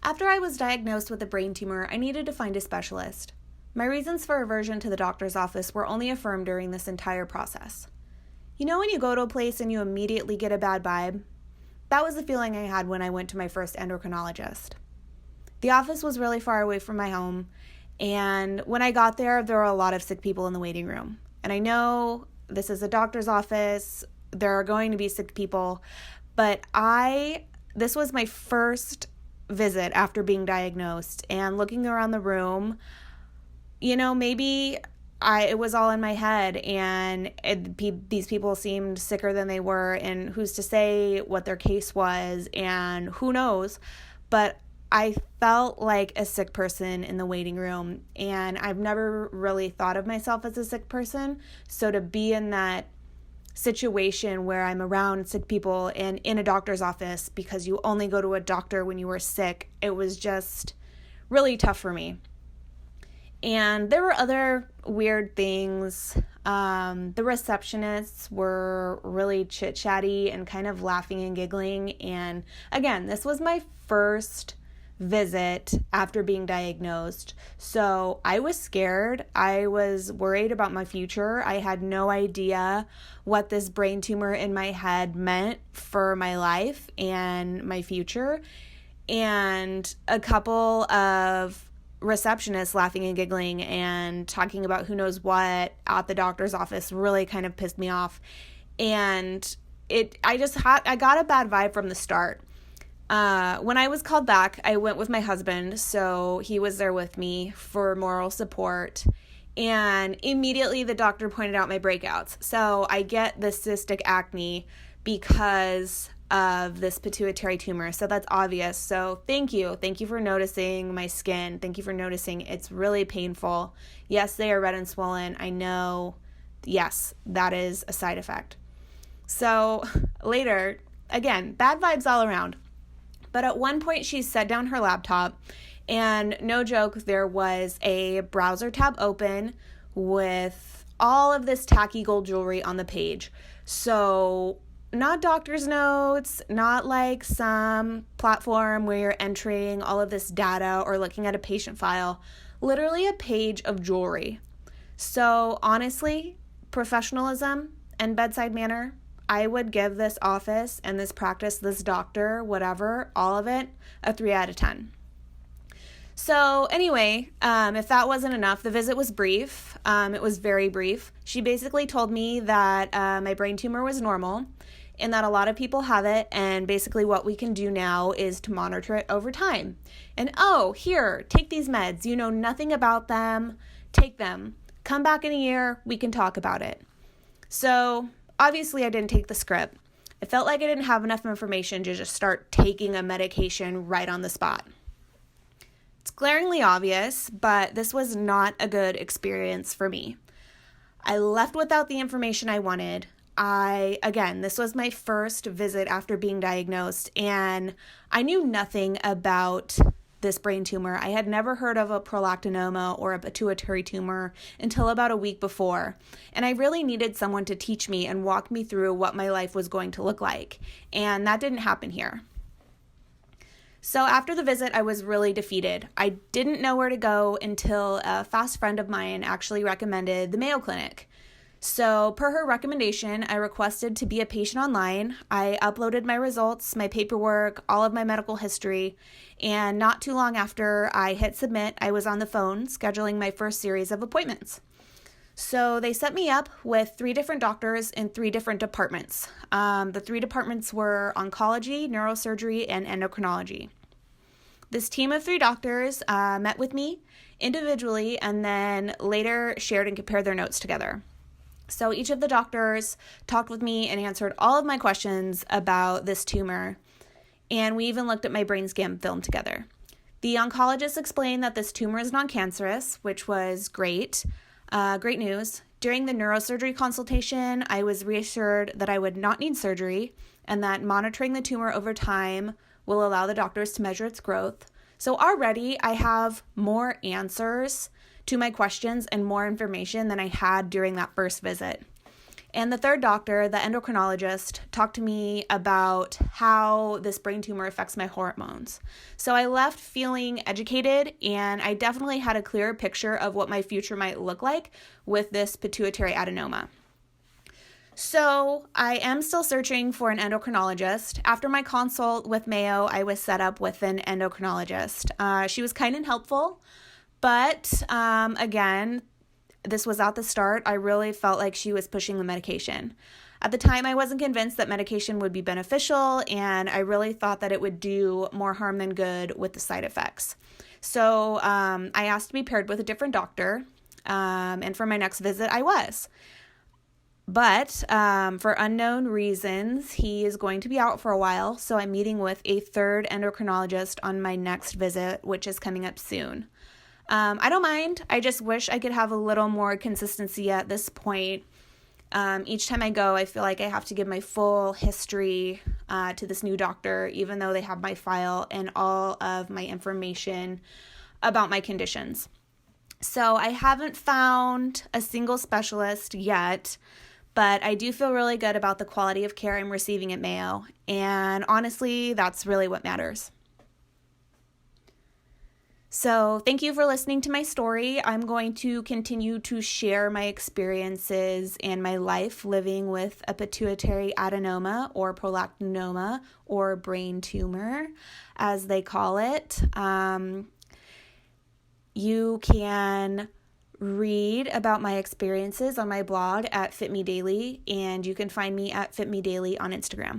After I was diagnosed with a brain tumor, I needed to find a specialist. My reasons for aversion to the doctor's office were only affirmed during this entire process. You know when you go to a place and you immediately get a bad vibe? That was the feeling I had when I went to my first endocrinologist. The office was really far away from my home, and when I got there were a lot of sick people in the waiting room. And I know this is a doctor's office, there are going to be sick people, but this was my first visit after being diagnosed, and looking around the room, maybe it was all in my head, and these people seemed sicker than they were, and who's to say what their case was, and who knows, but I felt like a sick person in the waiting room, and I've never really thought of myself as a sick person, so to be in that situation where I'm around sick people and in a doctor's office, because you only go to a doctor when you were sick, it was just really tough for me. And there were other weird things. The receptionists were really chit-chatty and kind of laughing and giggling. And again, this was my first visit after being diagnosed. So I was scared. I was worried about my future. I had no idea what this brain tumor in my head meant for my life and my future. And a couple of receptionists laughing and giggling and talking about who knows what at the doctor's office really kind of pissed me off. And I got a bad vibe from the start. When I was called back, I went with my husband, so he was there with me for moral support. And immediately the doctor pointed out my breakouts. So I get the cystic acne because of this pituitary tumor. So that's obvious. So thank you. Thank you for noticing my skin. Thank you for noticing it's really painful. Yes, they are red and swollen. I know. Yes, that is a side effect. So later, again, bad vibes all around. But at one point she set down her laptop, and no joke, there was a browser tab open with all of this tacky gold jewelry on the page. So not doctor's notes, not like some platform where you're entering all of this data or looking at a patient file, literally a page of jewelry. So honestly, professionalism and bedside manner, I would give this office and this practice, this doctor, whatever, all of it, a 3 out of 10. So anyway, if that wasn't enough, the visit was brief. It was very brief. She basically told me that my brain tumor was normal and that a lot of people have it, and basically what we can do now is to monitor it over time. And here, take these meds. You know nothing about them. Take them. Come back in a year. We can talk about it. So obviously I didn't take the script. I felt like I didn't have enough information to just start taking a medication right on the spot. It's glaringly obvious, but this was not a good experience for me. I left without the information I wanted. This was my first visit after being diagnosed, and I knew nothing about this brain tumor. I had never heard of a prolactinoma or a pituitary tumor until about a week before, and I really needed someone to teach me and walk me through what my life was going to look like, and that didn't happen here. So after the visit, I was really defeated. I didn't know where to go until a fast friend of mine actually recommended the Mayo Clinic. So per her recommendation, I requested to be a patient online. I uploaded my results, my paperwork, all of my medical history, and not too long after I hit submit, I was on the phone scheduling my first series of appointments. So they set me up with 3 different doctors in 3 different departments. The 3 departments were oncology, neurosurgery, and endocrinology. This team of 3 doctors met with me individually and then later shared and compared their notes together. So each of the doctors talked with me and answered all of my questions about this tumor, and we even looked at my brain scan film together. The oncologist explained that this tumor is non-cancerous, which was great. Great news. During the neurosurgery consultation, I was reassured that I would not need surgery and that monitoring the tumor over time will allow the doctors to measure its growth. So already I have more answers to my questions and more information than I had during that first visit. And the third doctor, the endocrinologist, talked to me about how this brain tumor affects my hormones. So I left feeling educated, and I definitely had a clearer picture of what my future might look like with this pituitary adenoma. So I am still searching for an endocrinologist. After my consult with Mayo, I was set up with an endocrinologist. She was kind and helpful, but again, this was at the start. I really felt like she was pushing the medication. At the time, I wasn't convinced that medication would be beneficial, and I really thought that it would do more harm than good with the side effects. So I asked to be paired with a different doctor, and for my next visit, I was. But for unknown reasons, he is going to be out for a while, so I'm meeting with a third endocrinologist on my next visit, which is coming up soon. I don't mind. I just wish I could have a little more consistency at this point. Each time I go, I feel like I have to give my full history to this new doctor, even though they have my file and all of my information about my conditions. So I haven't found a single specialist yet, but I do feel really good about the quality of care I'm receiving at Mayo. And honestly, that's really what matters. So thank you for listening to my story. I'm going to continue to share my experiences and my life living with a pituitary adenoma or prolactinoma or brain tumor, as they call it. You can read about my experiences on my blog at Fit Me Daily, and you can find me at Fit Me Daily on Instagram.